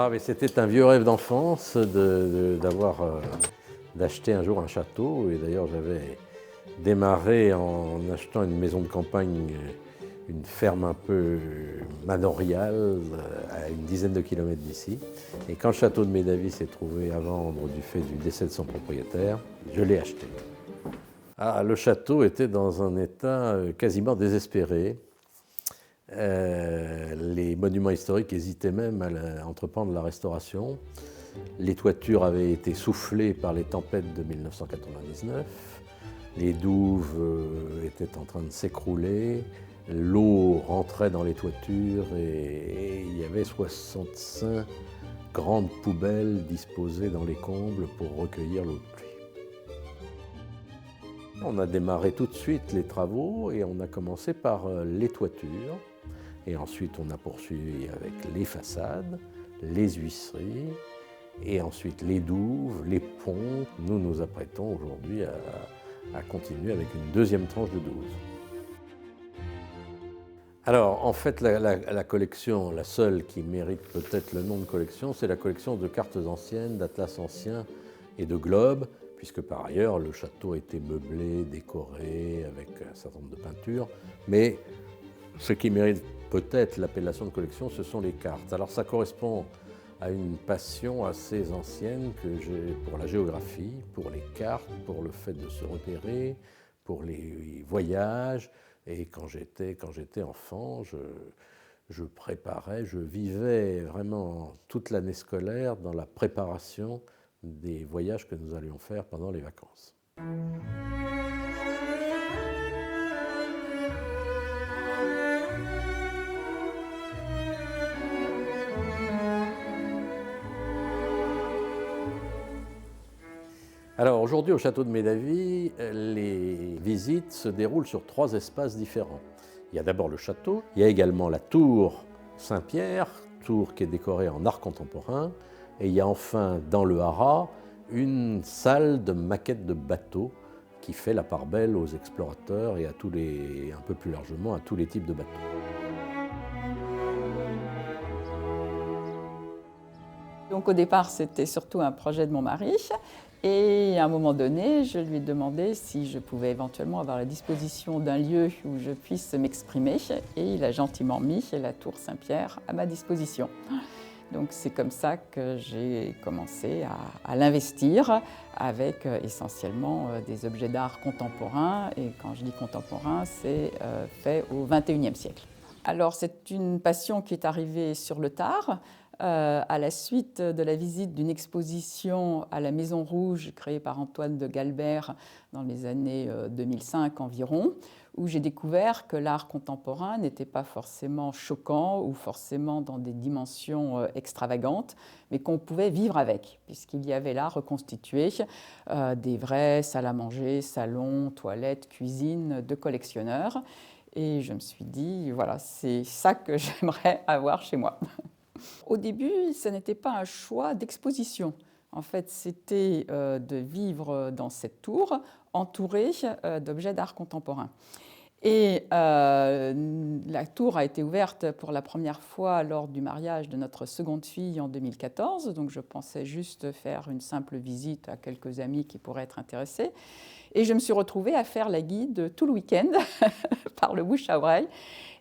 Ah, mais c'était un vieux rêve d'enfance d'acheter un jour un château. Et d'ailleurs, j'avais démarré en achetant une maison de campagne, une ferme un peu manoriale, à une dizaine de kilomètres d'ici. Et quand le château de Médavy s'est trouvé à vendre du fait du décès de son propriétaire, je l'ai acheté. Ah, le château était dans un état quasiment désespéré. Les monuments historiques hésitaient même à entreprendre la restauration. Les toitures avaient été soufflées par les tempêtes de 1999. Les douves étaient en train de s'écrouler. L'eau rentrait dans les toitures et il y avait 65 grandes poubelles disposées dans les combles pour recueillir l'eau de pluie. On a démarré tout de suite les travaux et on a commencé par les toitures. Et ensuite, on a poursuivi avec les façades, les huisseries, et ensuite les douves, les ponts. Nous nous apprêtons aujourd'hui à continuer avec une deuxième tranche de douves. Alors, en fait, la collection, la seule qui mérite peut-être le nom de collection, c'est la collection de cartes anciennes, d'atlas anciens et de globes, puisque par ailleurs, le château a été meublé, décoré, avec un certain nombre de peintures. Mais ce qui mérite peut-être l'appellation de collection, ce sont les cartes. Alors ça correspond à une passion assez ancienne que j'ai pour la géographie, pour les cartes, pour le fait de se repérer, pour les voyages. Et quand j'étais enfant, je préparais, je vivais vraiment toute l'année scolaire dans la préparation des voyages que nous allions faire pendant les vacances. Alors aujourd'hui au château de Médavy, les visites se déroulent sur 3 espaces différents. Il y a d'abord le château, il y a également la tour Saint-Pierre, tour qui est décorée en art contemporain, et il y a enfin dans le haras une salle de maquettes de bateaux qui fait la part belle aux explorateurs et un peu plus largement à tous les types de bateaux. Donc au départ, c'était surtout un projet de mon mari. Et à un moment donné, je lui ai demandé si je pouvais éventuellement avoir la disposition d'un lieu où je puisse m'exprimer. Et il a gentiment mis la tour Saint-Pierre à ma disposition. Donc c'est comme ça que j'ai commencé à l'investir avec essentiellement des objets d'art contemporains. Et quand je dis contemporain, c'est fait au XXIe siècle. Alors c'est une passion qui est arrivée sur le tard. À la suite de la visite d'une exposition à la Maison Rouge créée par Antoine de Galbert dans les années 2005 environ, où j'ai découvert que l'art contemporain n'était pas forcément choquant ou forcément dans des dimensions extravagantes, mais qu'on pouvait vivre avec, puisqu'il y avait là reconstitué des vraies salles à manger, salons, toilettes, cuisines de collectionneurs. Et je me suis dit, voilà, c'est ça que j'aimerais avoir chez moi. Au début, ce n'était pas un choix d'exposition. En fait, c'était de vivre dans cette tour entourée d'objets d'art contemporain. Et la tour a été ouverte pour la première fois lors du mariage de notre seconde fille en 2014. Donc je pensais juste faire une simple visite à quelques amis qui pourraient être intéressés. Et je me suis retrouvée à faire la guide tout le week-end par le bouche à oreille.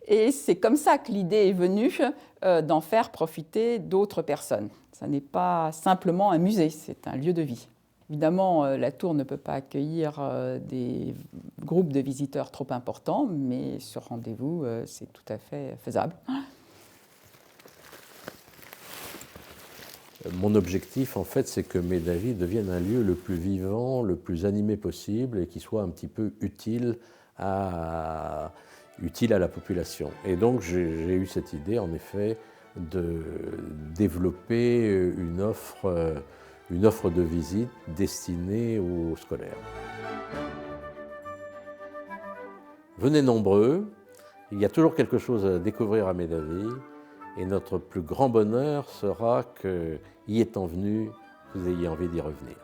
Et c'est comme ça que l'idée est venue d'en faire profiter d'autres personnes. Ça n'est pas simplement un musée, c'est un lieu de vie. Évidemment, la tour ne peut pas accueillir des groupes de visiteurs trop importants, mais sur rendez-vous, c'est tout à fait faisable. Mon objectif, en fait, c'est que Médavy devienne un lieu le plus vivant, le plus animé possible et qui soit un petit peu utile à la population. Et donc, j'ai eu cette idée, en effet, de développer une offre de visite destinée aux scolaires. Venez nombreux, il y a toujours quelque chose à découvrir à Médavy. Et notre plus grand bonheur sera que, y étant venu, vous ayez envie d'y revenir.